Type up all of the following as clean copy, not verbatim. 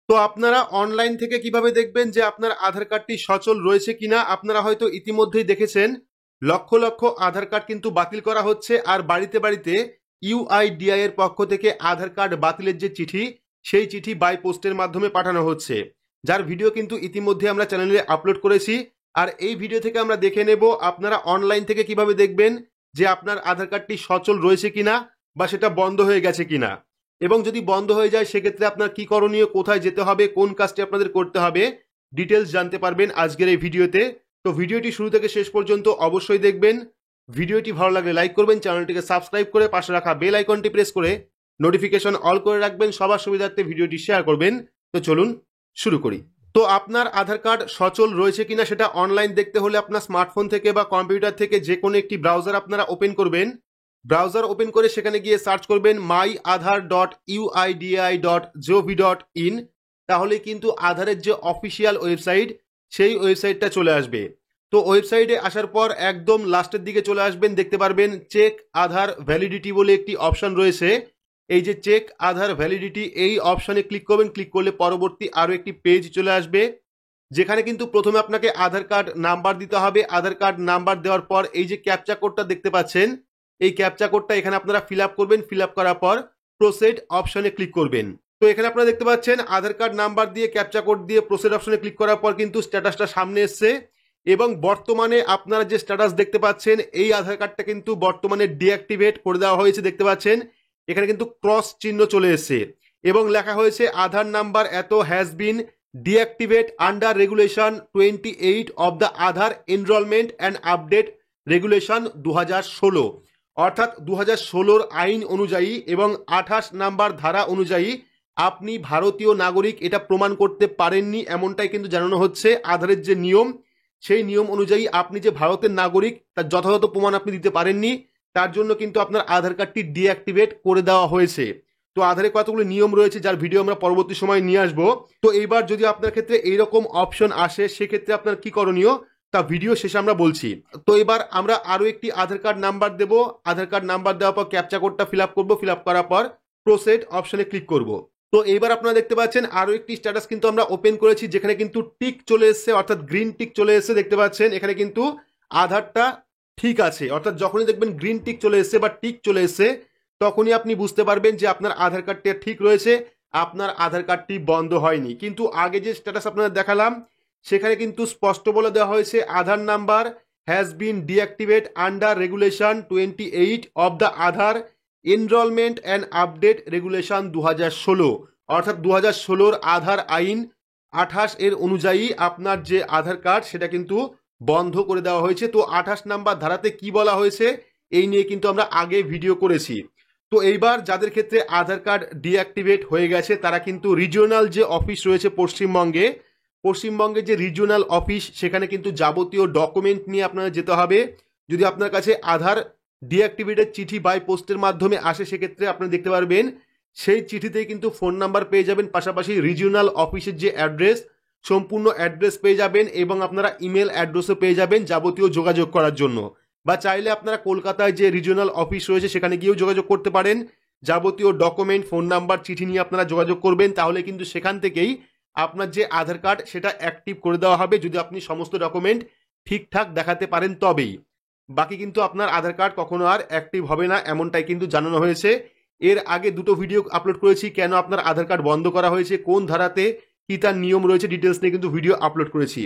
তো আপনারা অনলাইন থেকে কিভাবে দেখবেন যে আপনার আধার কার্ডটি সচল রয়েছে কিনা? আপনারা হয়তো ইতিমধ্যেই দেখেছেন লক্ষ লক্ষ আধার কার্ড কিন্তু বাতিল করা হচ্ছে, আর বাড়িতে বাড়িতে ইউআইডিআই এর পক্ষ থেকে আধার কার্ড বাতিলের যে চিঠি, সেই চিঠি বাই পোস্টের মাধ্যমে পাঠানো হচ্ছে, যার ভিডিও কিন্তু ইতিমধ্যে আমরা চ্যানেলে আপলোড করেছি। আর এই ভিডিও থেকে আমরা দেখে নেব আপনারা অনলাইন থেকে কিভাবে দেখবেন যে আপনার আধার কার্ডটি সচল রয়েছে কিনা বা সেটা বন্ধ হয়ে গেছে কিনা, এবং যদি বন্ধ হয়ে যায় সেক্ষেত্রে আপনার কি করণীয়, কোথায় যেতে হবে, কোন কাজটি আপনাদের করতে হবে, ডিটেলস জানতে পারবেন আজকের এই ভিডিওতে। তো ভিডিওটি শুরু থেকে শেষ পর্যন্ত অবশ্যই দেখবেন। ভিডিওটি ভালো লাগলে লাইক করবেন, চ্যানেলটিকে সাবস্ক্রাইব করে পাশে রাখা বেল আইকনটি প্রেস করে নোটিফিকেশন অল করে রাখবেন, সবার সুবিধার্থে ভিডিওটি শেয়ার করবেন। তো চলুন শুরু করি। তো আপনার আধার কার্ড সচল রয়েছে কিনা সেটা অনলাইন দেখতে হলে আপনার স্মার্টফোন থেকে বা কম্পিউটার থেকে যে কোনো একটি ব্রাউজার আপনারা ওপেন করবেন। ব্রাউজার ওপেন করে সেখানে গিয়ে সার্চ করবেন myaadhar.uidi.gov.in, তাহলে কিন্তু আধারের যে অফিসিয়াল ওয়েবসাইট, সেই ওয়েবসাইটটা চলে আসবে। তো ওয়েবসাইটে আসার পর একদম লাস্টের দিকে চলে আসবেন, দেখতে পারবেন চেক আধার ভ্যালিডিটি বলে একটি অপশন রয়েছে। এই যে চেক আধার ভ্যালিডিটি, এই অপশনে ক্লিক করবেন। ক্লিক করলে পরবর্তী আরও একটি পেজ চলে আসবে, যেখানে কিন্তু প্রথমে আপনাকে আধার কার্ড নাম্বার দিতে হবে। আধার কার্ড নাম্বার দেওয়ার পর এই যে ক্যাপচা কোডটা দেখতে পাচ্ছেন, এই ক্যাপচা কোডটা এখানে আপনারা ফিল আপ করবেন। ফিল আপ করার পর প্রসিড অপশনে ক্লিক করবেন। তো এখানে আপনারা দেখতে পাচ্ছেন আধার কার্ড নাম্বার দিয়ে ক্যাপচা কোড দিয়ে প্রসিড অপশনে ক্লিক করার পর কিন্তু স্ট্যাটাসটা সামনে এসছে, এবং বর্তমানে আপনারা যে স্ট্যাটাস দেখতে পাচ্ছেন, এই আধার কার্ডটা কিন্তু বর্তমানে ডিঅ্যাক্টিভেট করে দেওয়া হয়েছে। দেখতে পাচ্ছেন এখানে কিন্তু ক্রস চিহ্ন চলে এসেছে এবং লেখা হয়েছে আধার নাম্বার এত has been deactivated under regulation 28 of the Aadhaar enrolment and update regulation 2016, অর্থাৎ 2016 আইন অনুযায়ী এবং 28 নাম্বার ধারা অনুযায়ী আপনি ভারতীয় নাগরিক এটা প্রমাণ করতে পারেননি, এমনটাই কিন্তু জানানো হচ্ছে। আধারের যে নিয়ম, সেই নিয়ম অনুযায়ী আপনি যে ভারতের নাগরিক তার যথাযথ প্রমাণ আপনি দিতে পারেননি, তার জন্য কিন্তু আপনার আধার কার্ডটি ডিঅ্যাক্টিভেট করে দেওয়া হয়েছে। তো আধারে কতগুলো নিয়ম রয়েছে, যার ভিডিও আমরা পরবর্তী সময় নিয়ে আসবো। তো এইবার যদি আপনার ক্ষেত্রে এইরকম অপশন আসে, সেক্ষেত্রে আপনার কি করণীয় তা ভিডিও শেষে আমরা বলছি। তো এবার আমরা আরো একটি আধার কার্ড নাম্বার দেব। আধার কার্ড নাম্বার দেওয়ার পর ক্যাপচা কোডটা ফিল আপ করবো। ফিল আপ করার পর প্রসিড অপশনে ক্লিক করব। তো এইবার আপনারা দেখতে পাচ্ছেন আরো একটি স্ট্যাটাস কিন্তু আমরা ওপেন করেছি, যেখানে কিন্তু টিক চলে এসেছে, অর্থাৎ গ্রিন টিক চলে এসেছে। দেখতে পাচ্ছেন এখানে কিন্তু আধারটা ঠিক আছে, অর্থাৎ যখনই দেখবেন গ্রিন টিক চলে এসেছে বা টিক চলে এসেছে, তখনই আপনি বুঝতে পারবেন যে আপনার আধার কার্ডটি ঠিক রয়েছে, আপনার আধার কার্ডটি বন্ধ হয়নি। কিন্তু আগে যে স্ট্যাটাস আপনাদের দেখালাম, সেখানে কিন্তু স্পষ্ট বলে দেওয়া হয়েছে Aadhaar number has been deactivated under regulation 28 of the Aadhaar enrolment and update regulation 2016, অর্থাৎ 2016 আধার আইন 28 এর অনুযায়ী আপনার যে আধার কার্ড সেটা কিন্তু বন্ধ করে দেওয়া হয়েছে। তো 28 নাম্বার ধারাতে কি বলা হয়েছে এই নিয়ে কিন্তু আমরা আগে ভিডিও করেছি। তো এইবার যাদের ক্ষেত্রে আধার কার্ড ডিঅ্যাক্টিভেট হয়ে গেছে, তারা কিন্তু রিজিওনাল যে অফিস রয়েছে পশ্চিমবঙ্গে যে রিজিওনাল অফিস, সেখানে কিন্তু যাবতীয় ডকুমেন্ট নিয়ে আপনারা যেতে হবে। যদি আপনার কাছে আধার ডিঅ্যাক্টিভেটের চিঠি বাই পোস্টের মাধ্যমে আসে, সেক্ষেত্রে আপনি দেখতে পারবেন সেই চিঠিতেই কিন্তু ফোন নাম্বার পেয়ে যাবেন, পাশাপাশি রিজিওনাল অফিসের যে অ্যাড্রেস, সম্পূর্ণ অ্যাড্রেস পেয়ে যাবেন, এবং আপনারা ইমেল অ্যাড্রেসও পেয়ে যাবেন যাবতীয় যোগাযোগ করার জন্য। বা চাইলে আপনারা কলকাতায় যে রিজিওনাল অফিস রয়েছে সেখানে গিয়েও যোগাযোগ করতে পারেন। যাবতীয় ডকুমেন্ট, ফোন নাম্বার, চিঠি নিয়ে আপনারা যোগাযোগ করবেন, তাহলে কিন্তু সেখান থেকেই আপনার যে আধার কার্ড সেটা অ্যাক্টিভ করে দেওয়া হবে, যদি আপনি সমস্ত ডকুমেন্ট ঠিকঠাক দেখাতে পারেন তবেই। বাকি কিন্তু আপনার আধার কার্ড কখনো আর অ্যাক্টিভ হবে না, এমনটাই কিন্তু জানানো হয়েছে। এর আগে দুটো ভিডিও আপলোড করেছি, কেন আপনার আধার কার্ড বন্ধ করা হয়েছে, কোন ধারাতে কি তার নিয়ম রয়েছে, ডিটেলস নিয়ে কিন্তু ভিডিও আপলোড করেছি।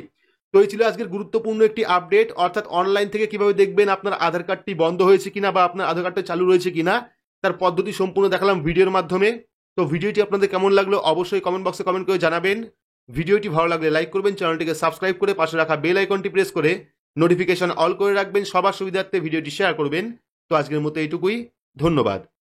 তো এই ছিল আজকের গুরুত্বপূর্ণ একটি আপডেট, অর্থাৎ অনলাইন থেকে কিভাবে দেখবেন আপনার আধার কার্ডটি বন্ধ হয়েছে কিনা বা আপনার আধার কার্ডটা চালু রয়েছে কিনা, তার পদ্ধতি সম্পূর্ণ দেখালাম ভিডিওর মাধ্যমে। তো ভিডিওটি আপনাদের কেমন লাগলো অবশ্যই কমেন্ট বক্সে কমেন্ট করে জানাবেন। ভিডিওটি ভালো লাগলে লাইক করবেন, চ্যানেলটিকে সাবস্ক্রাইব করে পাশে রাখা বেল আইকনটি প্রেস করে নোটিফিকেশন অল করে রাখবেন, সবার সুবিধার্থে ভিডিওটি শেয়ার করবেন। তো আজকের মতো এইটুকুই, ধন্যবাদ।